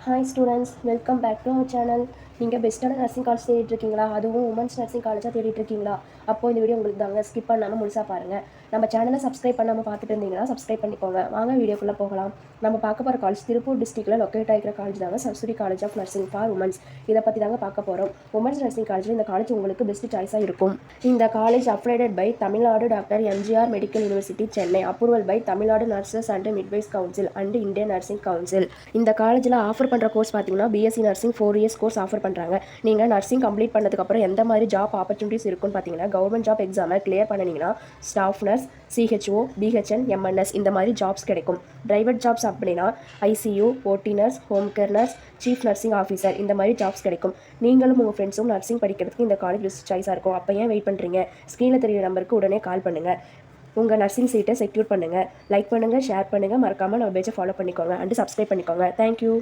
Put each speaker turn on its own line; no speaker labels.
Hi students, welcome back to our channel. நீங்கள் பெஸ்ட்டான nursing college தேடிட்டு இருக்கீங்களா? அதுவும் உமன்ஸ் நர்சிங் காலேஜாக தேடிட்டு இருக்கீங்களா? அப்போ இந்த வீடியோ உங்களுக்கு தாங்க. ஸ்கிப் பண்ணாமல் முழுசாக பாருங்கள். நம்ம சேனலை சப்ஸ்கிரைப் பண்ணாமல் பார்த்துட்டு இருந்தீங்கன்னா சப்ஸ்கிரைப் பண்ணிக்கோங்க. வாங்க வீடியோக்குள்ளே போகலாம். நம்ம பார்க்க போகிற காலேஜ் திருப்பூர் டிஸ்ட்ரிக்ட்டில் லொக்கேட் ஆகிற காலேஜ் தாங்க Saraswati college of nursing for womens. இதை பற்றி தாங்க பார்க்க போகிறோம். உமன்ஸ் நர்சிங் காலேஜில் இந்த காலேஜ் உங்களுக்கு பெஸ்ட் சாய்ஸாக இருக்கும். இந்த college affiliated by Tamil Nadu doctor MGR medical university Chennai, approval by Tamil Nadu nurses and midwives council and Indian nursing council. இந்த காலேஜில் ஆஃபர் பண்ணுற கோர்ஸ் பார்த்தீங்கன்னா BSc nursing 4 years course offer பண்ணுறாங்க. நீங்கள் நர்சிங் கம்ப்ளீட் பண்ணதுக்கப்புறம் எந்த மாதிரி ஜாப் ஆப்பர்ச்சுனிட்டிஸ் இருக்குன்னு பார்த்தீங்கன்னா, கவர்மெண்ட் ஜாப் எக்ஸாமை கிளியர் பண்ணினீங்கன்னா staff nurse, CHO, PHN, MNS இந்த மாதிரி ஜாப்ஸ் கிடைக்கும். பிரைவேட் ஜாப்ஸ் அப்படின்னா ICU, OT nurse, home care nurse, chief nursing officer இந்த மாதிரி ஜாப்ஸ் கிடைக்கும். நீங்களும் உங்கள் ஃப்ரெண்ட்ஸும் நர்சிங் படிக்கிறதுக்கு இந்த காலேஜ் பெஸ்ட் சாய்ஸாக இருக்கும். அப்போ ஏன் வெயிட் பண்ணுறீங்க? ஸ்க்ரீனில் தெரியுற நம்பருக்கு உடனே கால் பண்ணுங்கள். உங்கள் நர்சிங் சீட்டை செக்யூர் பண்ணுங்கள். லைக் பண்ணுங்கள், ஷேர் பண்ணுங்கள், மறக்காமல் நம்ம பேஜை ஃபாலோ பண்ணிக்கோங்க அண்ட் சப்ஸ்கிரைப் பண்ணிக்கோங்க. தேங்க்யூ.